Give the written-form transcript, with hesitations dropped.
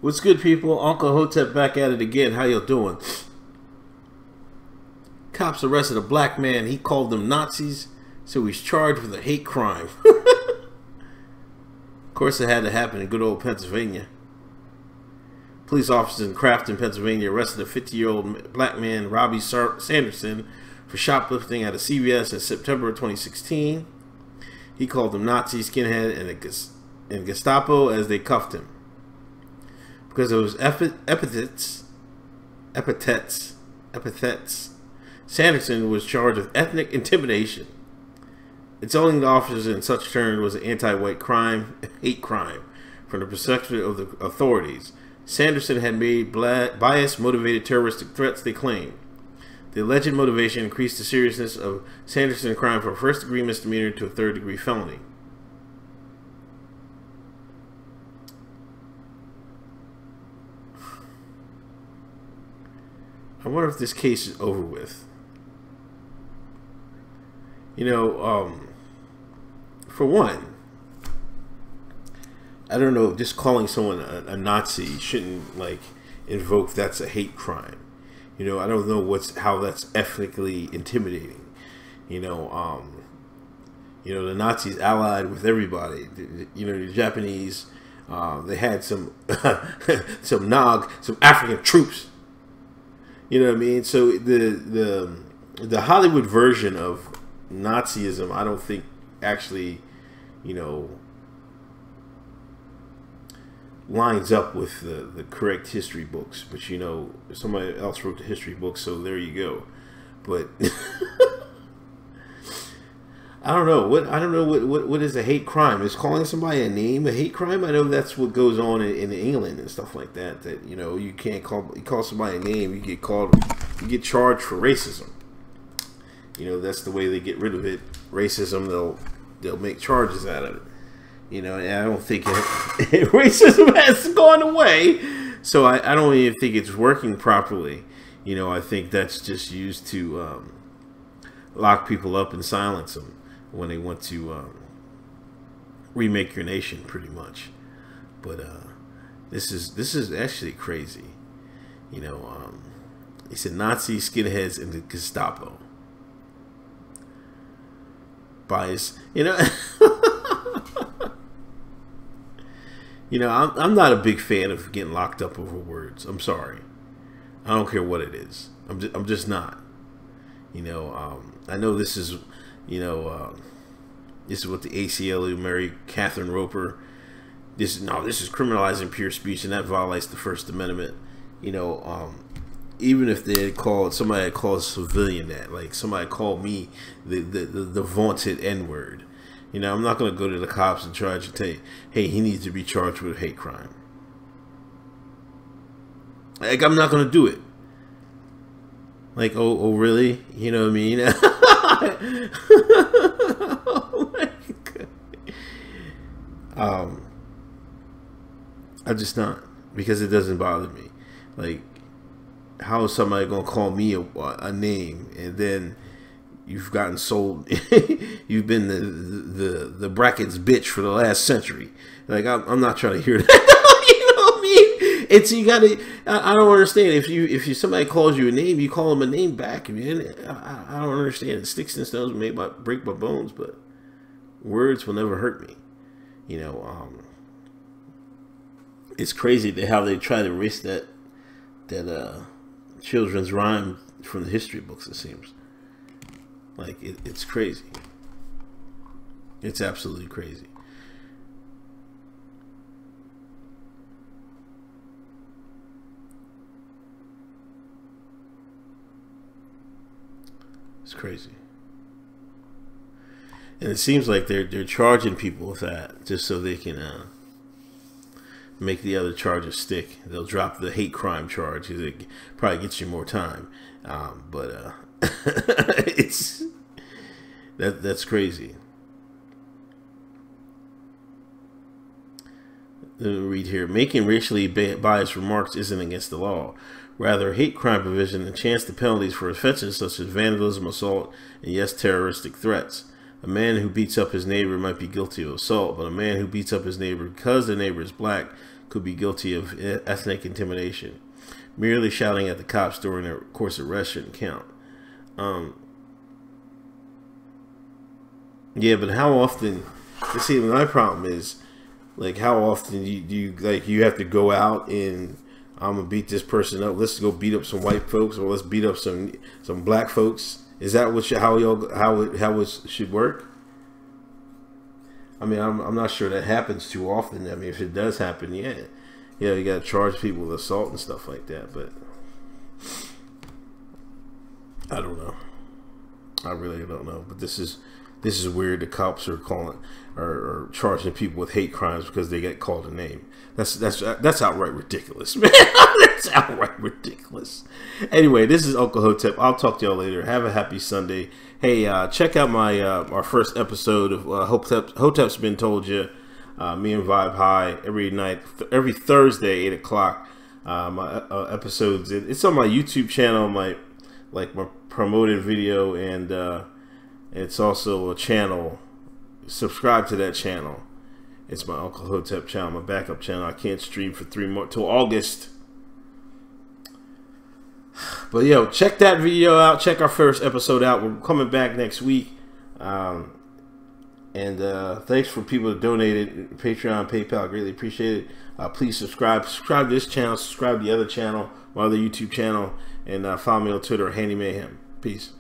What's good, people? Uncle Hotep back at it again. How you doing? Cops arrested a black man. He called them Nazis, so he's charged with a hate crime. Of course, it had to happen in good old Pennsylvania. Police officers in Crafton, Pennsylvania, arrested a 50-year-old black man, Robbie Sanderson, for shoplifting at a CVS in September of 2016. He called them Nazi, skinhead, and Gestapo as they cuffed him. Because of his epithets, Sanderson was charged with ethnic intimidation. Its only officers in such terms was an anti-white crime, hate crime, from the perspective of the authorities. Sanderson had made bias-motivated terroristic threats, they claimed. The alleged motivation increased the seriousness of Sanderson's crime from a first-degree misdemeanor to a third-degree felony. I wonder if this case is over with. You know, for one, I don't know, just calling someone a Nazi shouldn't, like, invoke that's a hate crime. You know, I don't know how that's ethnically intimidating. You know, the Nazis allied with everybody. You know, the Japanese, they had some some African troops. You know what I mean? So the Hollywood version of Nazism, I don't think actually, you know, lines up with the correct history books. But you know, somebody else wrote the history books, so there you go. But I don't know what is a hate crime? Is calling somebody a name a hate crime? I know that's what goes on in England and stuff like that. That, you know, you can't call somebody a name, you get charged for racism. You know, that's the way they get rid of it. Racism, they'll make charges out of it. You know, and I don't think racism has gone away. So I don't even think it's working properly. You know, I think that's just used to lock people up and silence them when they want to remake your nation, pretty much. But this is actually crazy. You know, he said Nazi skinheads and the Gestapo. Bias, you know. You know, I'm not a big fan of getting locked up over words. I'm sorry. I don't care what it is. I'm just not. You know, I know this is, you know, this is what the ACLU married Catherine Roper. This is criminalizing pure speech, and that violates the First Amendment. You know, even if they had somebody had called a civilian that, like somebody called me the vaunted N-word. You know, I'm not going to go to the cops and try to tell you, hey, he needs to be charged with a hate crime. Like, I'm not going to do it. Like, oh, really? You know what I mean? Oh my God. I'm just not, because it doesn't bother me. Like, how is somebody going to call me a name, and then you've gotten sold? You've been the brackets bitch for the last century. Like, I'm not trying to hear that. You know what I mean? It's, you gotta. I don't understand. If somebody calls you a name, you call them a name back. I mean, I don't understand. Sticks and stones may break my bones, but words will never hurt me. You know, it's crazy how they try to erase that children's rhyme from the history books. It seems like it's crazy. It's absolutely crazy. It's crazy. And it seems like they're charging people with that just so they can make the other charges stick. They'll drop the hate crime charge because it probably gets you more time. But it's that's crazy. Let me read here. Making racially biased remarks isn't against the law. Rather, hate crime provision enhance the penalties for offenses such as vandalism, assault, and yes, terroristic threats. A man who beats up his neighbor might be guilty of assault, but a man who beats up his neighbor because the neighbor is black could be guilty of ethnic intimidation. Merely shouting at the cops during their course of arrest shouldn't count. Yeah, but how often? You see, my problem is, like, how often do you like you have to go out and I'm gonna beat this person up. Let's go beat up some white folks, or let's beat up some black folks. Is that what how it should work? I mean, I'm not sure that happens too often. I mean, if it does happen, yeah, you got to charge people with assault and stuff like that. But I don't know. I really don't know. But this is weird. The cops are are charging people with hate crimes because they get called a name. That's outright ridiculous, man. That's outright ridiculous. Anyway, this is Uncle Hotep. I'll talk to y'all later. Have a happy Sunday. Hey, check out my our first episode of Hotep's Been Told You. Me and Vibe High every Thursday 8 o'clock. My episodes. It's on my YouTube channel. My promoted video, and it's also a channel. Subscribe to that channel. It's my Uncle Hotep channel, my backup channel. I can't stream for 3 more till August. But yo, check that video out. Check our first episode out. We're coming back next week. And thanks for people that donated. Patreon, PayPal, I greatly appreciate it. Please subscribe. Subscribe to this channel. Subscribe to the other channel, my other YouTube channel. And follow me on Twitter, Handy Mayhem. Peace.